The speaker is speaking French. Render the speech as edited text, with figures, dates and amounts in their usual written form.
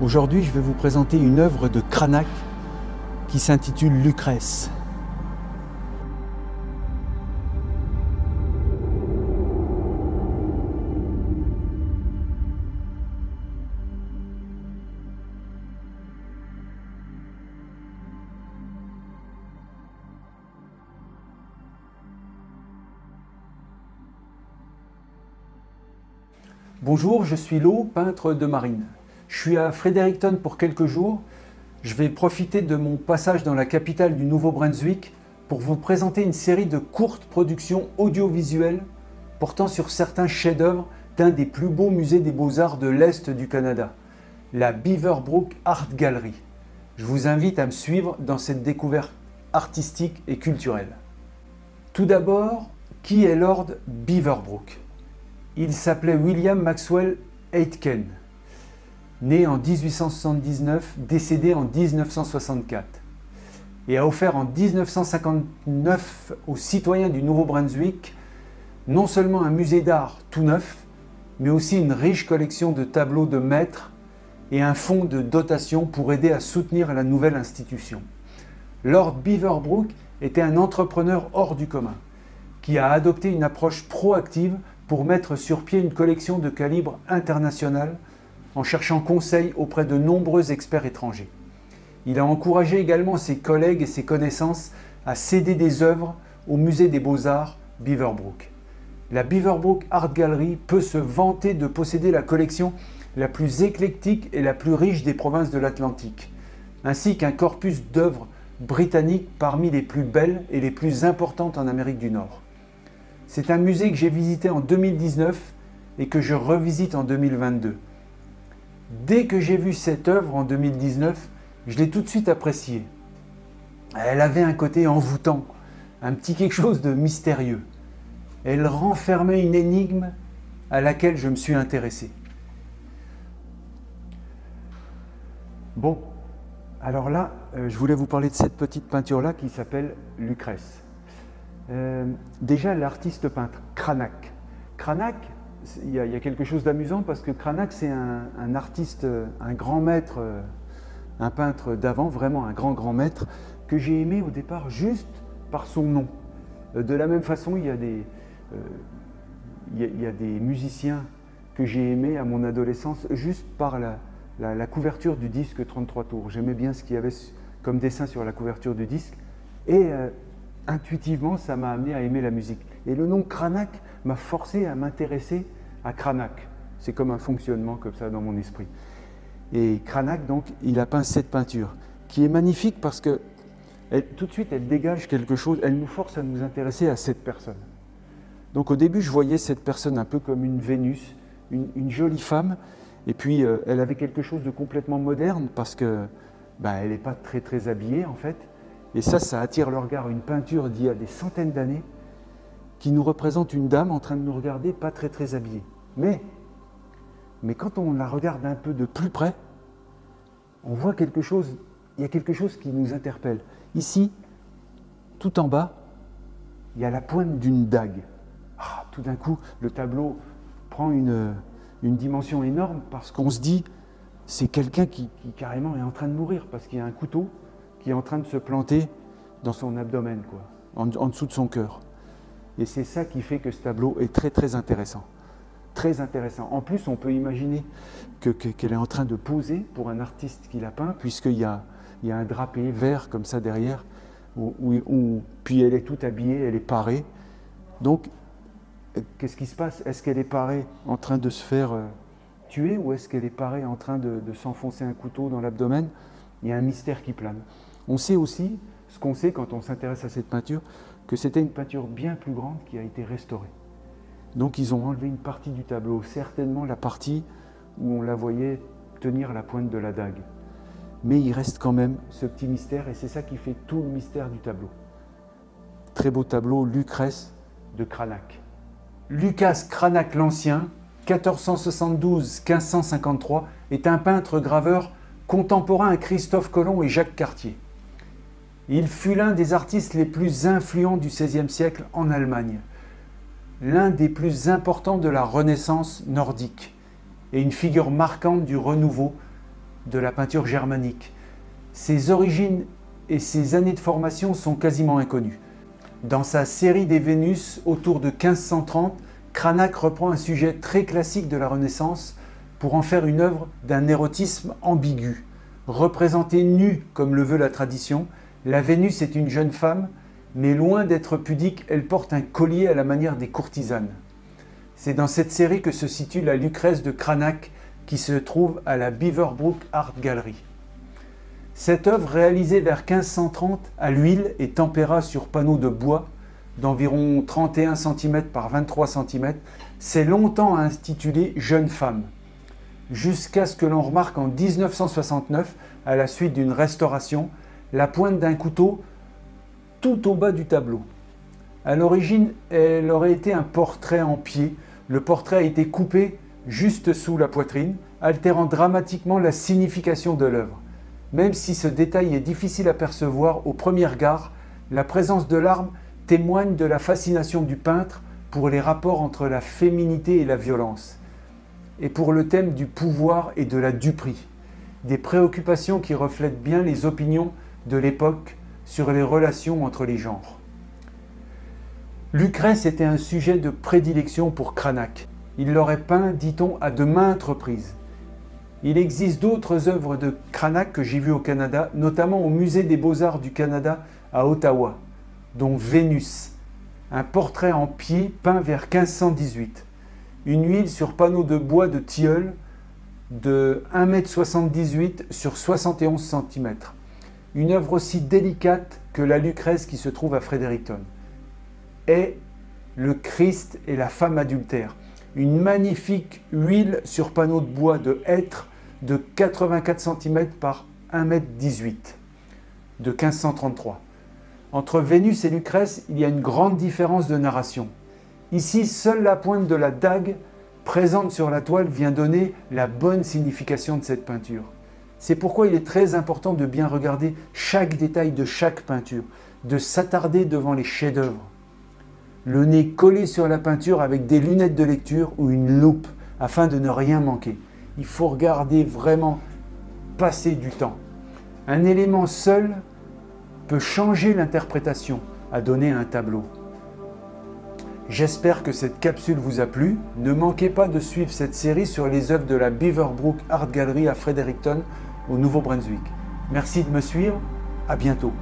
Aujourd'hui, je vais vous présenter une œuvre de Cranach qui s'intitule Lucrèce. Bonjour, je suis Lo, peintre de marine. Je suis à Fredericton pour quelques jours. Je vais profiter de mon passage dans la capitale du Nouveau-Brunswick pour vous présenter une série de courtes productions audiovisuelles portant sur certains chefs-d'œuvre d'un des plus beaux musées des beaux-arts de l'Est du Canada, la Beaverbrook Art Gallery. Je vous invite à me suivre dans cette découverte artistique et culturelle. Tout d'abord, qui est Lord Beaverbrook ? Il s'appelait William Maxwell Aitken, né en 1879, décédé en 1964, et a offert en 1959 aux citoyens du Nouveau-Brunswick non seulement un musée d'art tout neuf, mais aussi une riche collection de tableaux de maîtres et un fonds de dotation pour aider à soutenir la nouvelle institution. Lord Beaverbrook était un entrepreneur hors du commun, qui a adopté une approche proactive pour mettre sur pied une collection de calibre international en cherchant conseil auprès de nombreux experts étrangers. Il a encouragé également ses collègues et ses connaissances à céder des œuvres au musée des beaux-arts Beaverbrook. La Beaverbrook Art Gallery peut se vanter de posséder la collection la plus éclectique et la plus riche des provinces de l'Atlantique, ainsi qu'un corpus d'œuvres britanniques parmi les plus belles et les plus importantes en Amérique du Nord. C'est un musée que j'ai visité en 2019 et que je revisite en 2022. Dès que j'ai vu cette œuvre en 2019, je l'ai tout de suite appréciée. Elle avait un côté envoûtant, un petit quelque chose de mystérieux. Elle renfermait une énigme à laquelle je me suis intéressé. Bon, alors là, je voulais vous parler de cette petite peinture-là qui s'appelle Lucrèce. Déjà, l'artiste peintre, Cranach. Cranach, il y a quelque chose d'amusant parce que Cranach, c'est un artiste, un grand maître, un peintre d'avant, vraiment un grand maître, que j'ai aimé au départ juste par son nom. De la même façon, il y a des musiciens que j'ai aimés à mon adolescence juste par la couverture du disque 33 tours. J'aimais bien ce qu'il y avait comme dessin sur la couverture du disque et intuitivement, ça m'a amené à aimer la musique. Et le nom Cranach m'a forcé à m'intéresser à Cranach. C'est comme un fonctionnement comme ça dans mon esprit. Et Cranach, donc, il a peint cette peinture qui est magnifique parce que tout de suite, elle dégage quelque chose, elle nous force à nous intéresser à cette personne. Donc au début, je voyais cette personne un peu comme une Vénus, une jolie femme, et puis elle avait quelque chose de complètement moderne parce que elle n'est pas très habillée en fait. Et ça attire le regard, une peinture d'il y a des centaines d'années qui nous représente une dame en train de nous regarder, pas très habillée. Mais quand on la regarde un peu de plus près, on voit quelque chose, il y a quelque chose qui nous interpelle. Ici, tout en bas, il y a la pointe d'une dague. Tout d'un coup, le tableau prend une dimension énorme parce qu'on se dit, c'est quelqu'un qui carrément est en train de mourir parce qu'il y a un couteau qui est en train de se planter dans son abdomen, quoi, en dessous de son cœur. Et c'est ça qui fait que ce tableau est très intéressant. Très intéressant. En plus, on peut imaginer qu'elle est en train de poser pour un artiste qui l'a peint, puisqu'il y a un drapé vert comme ça derrière, puis elle est toute habillée, elle est parée. Donc, qu'est-ce qui se passe? Est-ce qu'elle est parée en train de se faire tuer ou est-ce qu'elle est parée en train de s'enfoncer un couteau dans l'abdomen? Il y a un mystère qui plane. On sait aussi, ce qu'on sait quand on s'intéresse à cette peinture, que c'était une peinture bien plus grande qui a été restaurée. Donc ils ont enlevé une partie du tableau, certainement la partie où on la voyait tenir la pointe de la dague. Mais il reste quand même ce petit mystère et c'est ça qui fait tout le mystère du tableau. Très beau tableau, Lucrèce de Cranach. Lucas Cranach l'Ancien, 1472-1553, est un peintre graveur contemporain à Christophe Colomb et Jacques Cartier. Il fut l'un des artistes les plus influents du XVIe siècle en Allemagne, l'un des plus importants de la Renaissance nordique et une figure marquante du renouveau de la peinture germanique. Ses origines et ses années de formation sont quasiment inconnues. Dans sa série des Vénus, autour de 1530, Cranach reprend un sujet très classique de la Renaissance pour en faire une œuvre d'un érotisme ambigu. Représentée nue comme le veut la tradition, la Vénus est une jeune femme, mais loin d'être pudique, elle porte un collier à la manière des courtisanes. C'est dans cette série que se situe la Lucrèce de Cranach, qui se trouve à la Beaverbrook Art Gallery. Cette œuvre, réalisée vers 1530 à l'huile et tempéra sur panneaux de bois d'environ 31 cm par 23 cm, s'est longtemps intitulée « Jeune femme », jusqu'à ce que l'on remarque en 1969, à la suite d'une restauration, la pointe d'un couteau tout au bas du tableau. À l'origine, elle aurait été un portrait en pied. Le portrait a été coupé juste sous la poitrine, altérant dramatiquement la signification de l'œuvre. Même si ce détail est difficile à percevoir au premier regard, la présence de larmes témoigne de la fascination du peintre pour les rapports entre la féminité et la violence, et pour le thème du pouvoir et de la duperie, des préoccupations qui reflètent bien les opinions de l'époque sur les relations entre les genres. Lucrèce était un sujet de prédilection pour Cranach. Il l'aurait peint, dit-on, à de maintes reprises. Il existe d'autres œuvres de Cranach que j'ai vues au Canada, notamment au Musée des Beaux-Arts du Canada à Ottawa, dont Vénus, un portrait en pied peint vers 1518. Une huile sur panneau de bois de tilleul de 1,78 m sur 71 cm. Une œuvre aussi délicate que la Lucrèce qui se trouve à Fredericton. Et le Christ et la femme adultère. Une magnifique huile sur panneau de bois de hêtre de 84 cm par 1,18 m de 1533. Entre Vénus et Lucrèce, il y a une grande différence de narration. Ici, seule la pointe de la dague présente sur la toile vient donner la bonne signification de cette peinture. C'est pourquoi il est très important de bien regarder chaque détail de chaque peinture, de s'attarder devant les chefs-d'œuvre. Le nez collé sur la peinture avec des lunettes de lecture ou une loupe afin de ne rien manquer. Il faut regarder vraiment, passer du temps. Un élément seul peut changer l'interprétation à donner à un tableau. J'espère que cette capsule vous a plu. Ne manquez pas de suivre cette série sur les œuvres de la Beaverbrook Art Gallery à Fredericton, au Nouveau-Brunswick. Merci de me suivre, à bientôt.